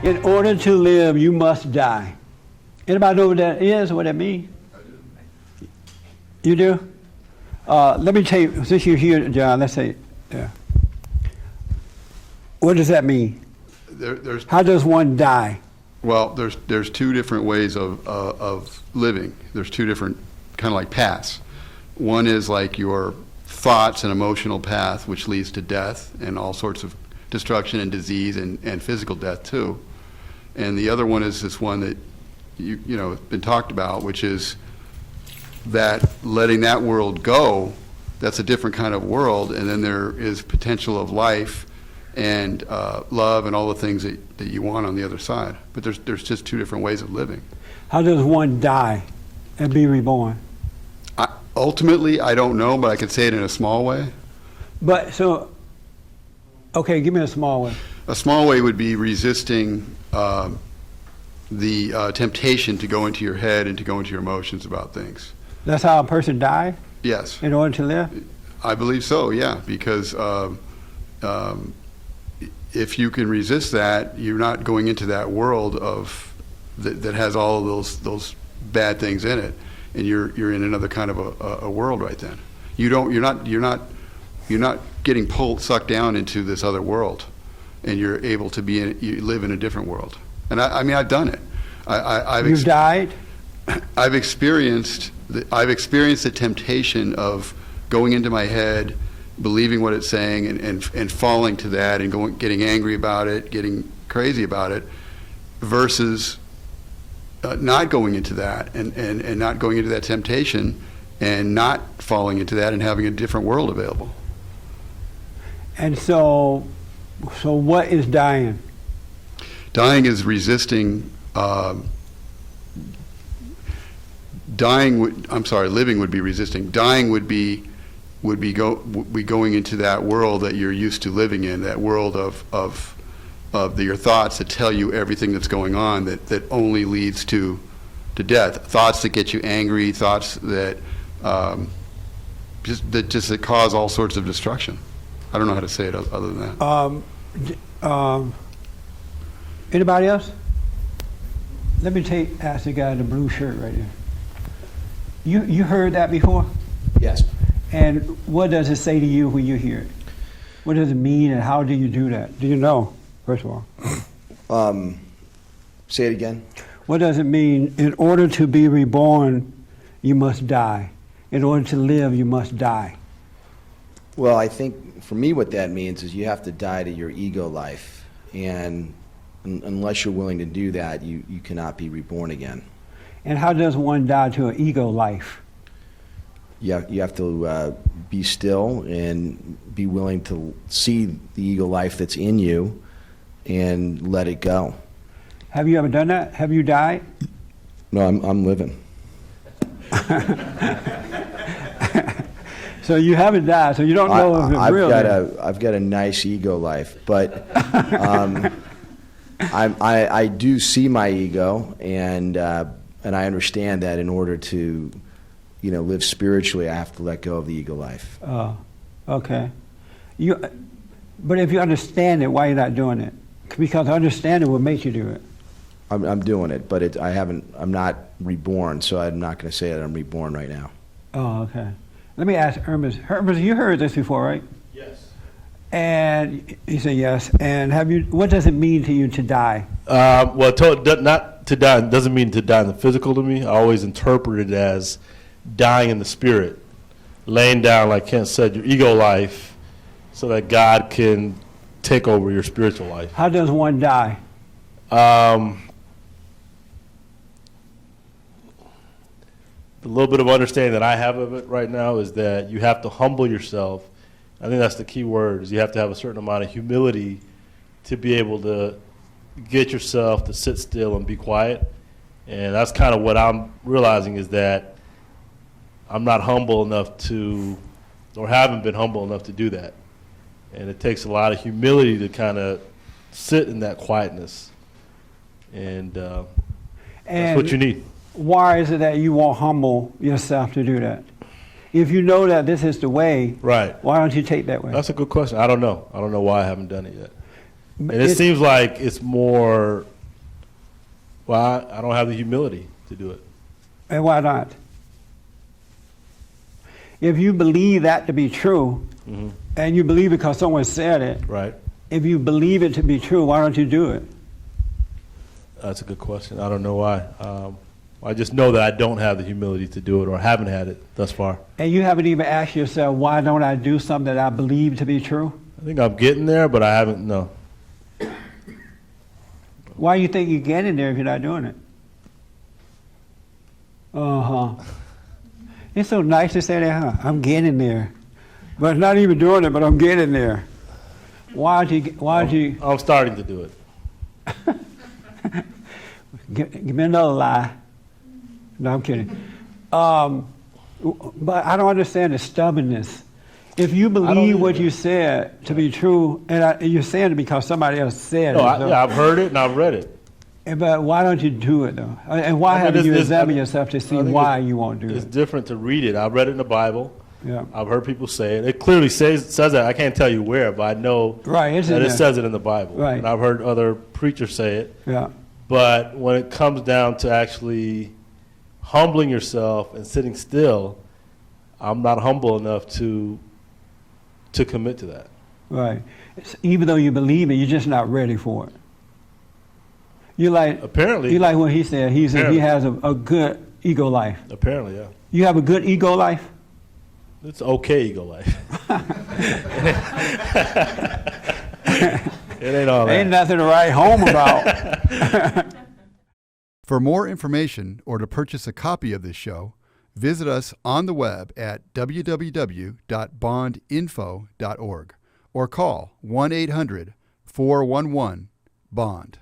In order to live, you must die. Anybody know what that is, what that means? I do. You do? Let me tell you, since you're here, John, let's say, yeah. What does that mean? How does one die? Well, there's two different ways of living. There's two different kind of like paths. One is like your thoughts and emotional path, which leads to death and all sorts of destruction and disease and physical death too. And the other one is this one that you know been talked about, which is that letting that world go. That's a different kind of world, and then there is potential of life and love and all the things that you want on the other side. But there's just two different ways of living. How does one die and be reborn? Ultimately, I don't know, but I could say it in a small way. But so, okay, give me a small way. A small way would be resisting the temptation to go into your head and to go into your emotions about things. That's how a person dies? Yes. In order to live? I believe so, yeah, because if you can resist that, you're not going into that world of that has all of those bad things in it, and you're in another kind of a world right then. You're not getting sucked down into this other world, and you're able to you live in a different world. And I mean, I've done it. You've died? I've experienced the temptation of going into my head, believing what it's saying, and falling to that, and getting angry about it, getting crazy about it, versus not going into that, and not going into that temptation, and not falling into that, and having a different world available. And so what is dying? Dying is resisting. Living would be resisting. Dying would be going into that world that you're used to living in, that world of your thoughts that tell you everything that's going on, that only leads to death. Thoughts that get you angry, thoughts that just cause all sorts of destruction. I don't know how to say it other than that. Anybody else? Let me ask the guy in the blue shirt right there. You heard that before? Yes. And what does it say to you when you hear it? What does it mean, and how do you do that? Do you know, first of all? Say it again. What does it mean, in order to be reborn, you must die? In order to live, you must die. Well, I think for me what that means is you have to die to your ego life. And unless you're willing to do that, you cannot be reborn again. And how does one die to an ego life? You have to be still and be willing to see the ego life that's in you and let it go. Have you ever done that? Have you died? No, I'm living. So you haven't died, so you don't know if it's real. I've got a nice ego life, but I do see my ego, and I understand that in order to, live spiritually, I have to let go of the ego life. Oh, okay. But if you understand it, why are you not doing it? Because understanding will make you do it. I'm doing it, but I'm not reborn, so I'm not going to say that I'm reborn right now. Oh, okay. Let me ask Hermes. Hermes, you heard this before, right? Yes. And he said yes. And what does it mean to you to die? Well, not to die doesn't mean to die in the physical to me. I always interpret it as dying in the spirit, laying down, like Kent said, your ego life, so that God can take over your spiritual life. How does one die? The little bit of understanding that I have of it right now is that you have to humble yourself. I think that's the key word, is you have to have a certain amount of humility to be able to get yourself to sit still and be quiet. And that's kind of what I'm realizing, is that I'm not humble enough or haven't been humble enough to do that. And it takes a lot of humility to kind of sit in that quietness. And that's what you need. Why is it that you won't humble yourself to do that? If you know that this is the way, right? Why don't you take that way? That's a good question. I don't know. I don't know why I haven't done it yet. And it seems like it's more Well, I don't have the humility to do it. And why not? If you believe that to be true, Mhm. and you believe it because someone said it, Right? if you believe it to be true, why don't you do it? That's a good question. I don't know why. I just know that I don't have the humility to do it, or haven't had it thus far. And you haven't even asked yourself, why don't I do something that I believe to be true? I think I'm getting there, but I haven't. No. Why do you think you're getting there if you're not doing it? Uh-huh. It's so nice to say that, huh? I'm getting there. But not even doing it, but I'm getting there. Why'd you I'm starting to do it. give me another lie. No, I'm kidding. But I don't understand the stubbornness. If you believe what either. you said to be true, and you're saying it because somebody else said No, it. yeah, I've heard it and I've read it. But why don't you do it, though? And why I mean, haven't you I examined think- yourself to see I think why you won't do It's it? different to read it. I've read it in the Bible. Yeah. I've heard people say it. It clearly says that. I can't tell you where, but I know Right, it's in that it there. says it in the Bible. Right. And I've heard other preachers say it. Yeah. But when it comes down to actually humbling yourself and sitting still, I'm not humble enough to commit to that. Right. Even though you believe it, you're just not ready for it. You like Apparently, what he said. He said he has a good ego life. apparently, yeah. You have a good ego life? It's okay ego life. It ain't all that. Ain't nothing to write home about. For more information or to purchase a copy of this show, visit us on the web at www.bondinfo.org or call 1-800-411-BOND.